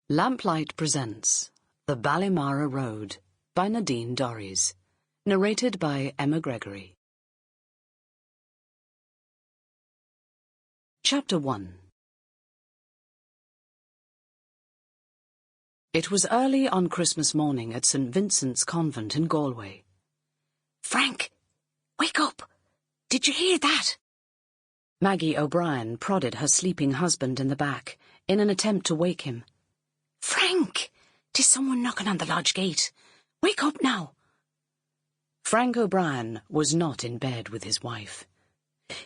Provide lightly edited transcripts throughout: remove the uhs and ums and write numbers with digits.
Lamplight presents The Ballymara Road by Nadine Dorries, narrated by Emma Gregory. Chapter 1. It was early on Christmas morning at St. Vincent's Convent in Galway. "Frank, wake up! Did you hear that?" Maggie O'Brien prodded her sleeping husband in the back in an attempt to wake him. "Frank, 'tis someone knocking on the lodge gate. Wake up now." Frank O'Brien was not in bed with his wife.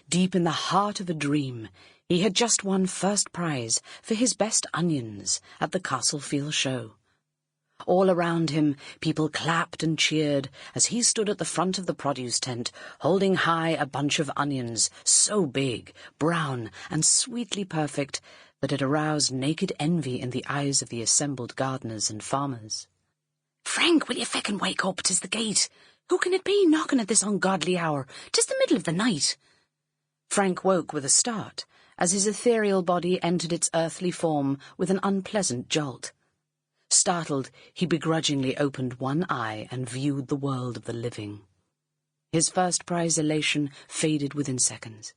Deep in the heart of a dream, he had just won first prize for his best onions at the Castlefield show. All around him, people clapped and cheered as he stood at the front of the produce tent, holding high a bunch of onions so big, brown, and sweetly perfect that it aroused naked envy in the eyes of the assembled gardeners and farmers. "Frank, will you feckin' wake up? 'Tis the gate. Who can it be knocking at this ungodly hour? 'Tis the middle of the night." Frank woke with a start as his ethereal body entered its earthly form with an unpleasant jolt. Startled, he begrudgingly opened one eye and viewed the world of the living. His first prize elation faded within seconds.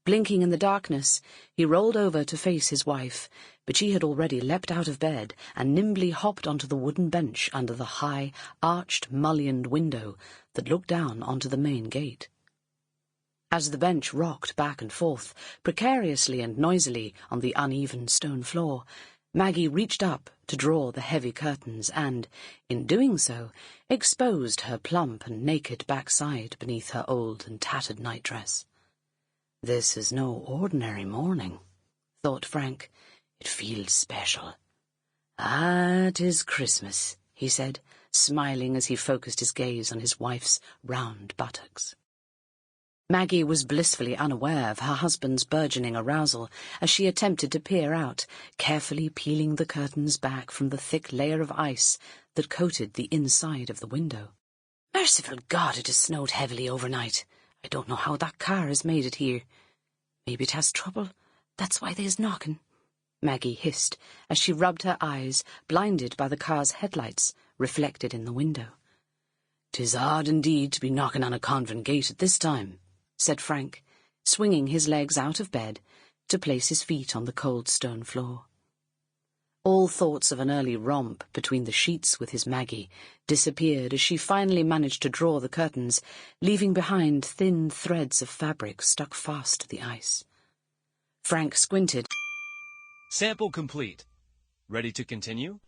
Blinking in the darkness, he rolled over to face his wife, but she had already leapt out of bed and nimbly hopped onto the wooden bench under the high, arched, mullioned window that looked down onto the main gate. As the bench rocked back and forth, precariously and noisily on the uneven stone floor, Maggie reached up to draw the heavy curtains and, in doing so, exposed her plump and naked backside beneath her old and tattered nightdress. "This is no ordinary morning," thought Frank. "It feels special." "Ah, 'tis Christmas," he said, smiling as he focused his gaze on his wife's round buttocks. Maggie was blissfully unaware of her husband's burgeoning arousal as she attempted to peer out, carefully peeling the curtains back from the thick layer of ice that coated the inside of the window. "Merciful God, it has snowed heavily overnight. I don't know how that car has made it here. Maybe it has trouble. That's why they's knocking," Maggie hissed as she rubbed her eyes, blinded by the car's headlights reflected in the window. "'Tis odd indeed to be knocking on a convent gate at this time," said Frank, swinging his legs out of bed to place his feet on the cold stone floor. All thoughts of an early romp between the sheets with his Maggie disappeared as she finally managed to draw the curtains, leaving behind thin threads of fabric stuck fast to the ice. Frank squinted. "Sample complete. Ready to continue?"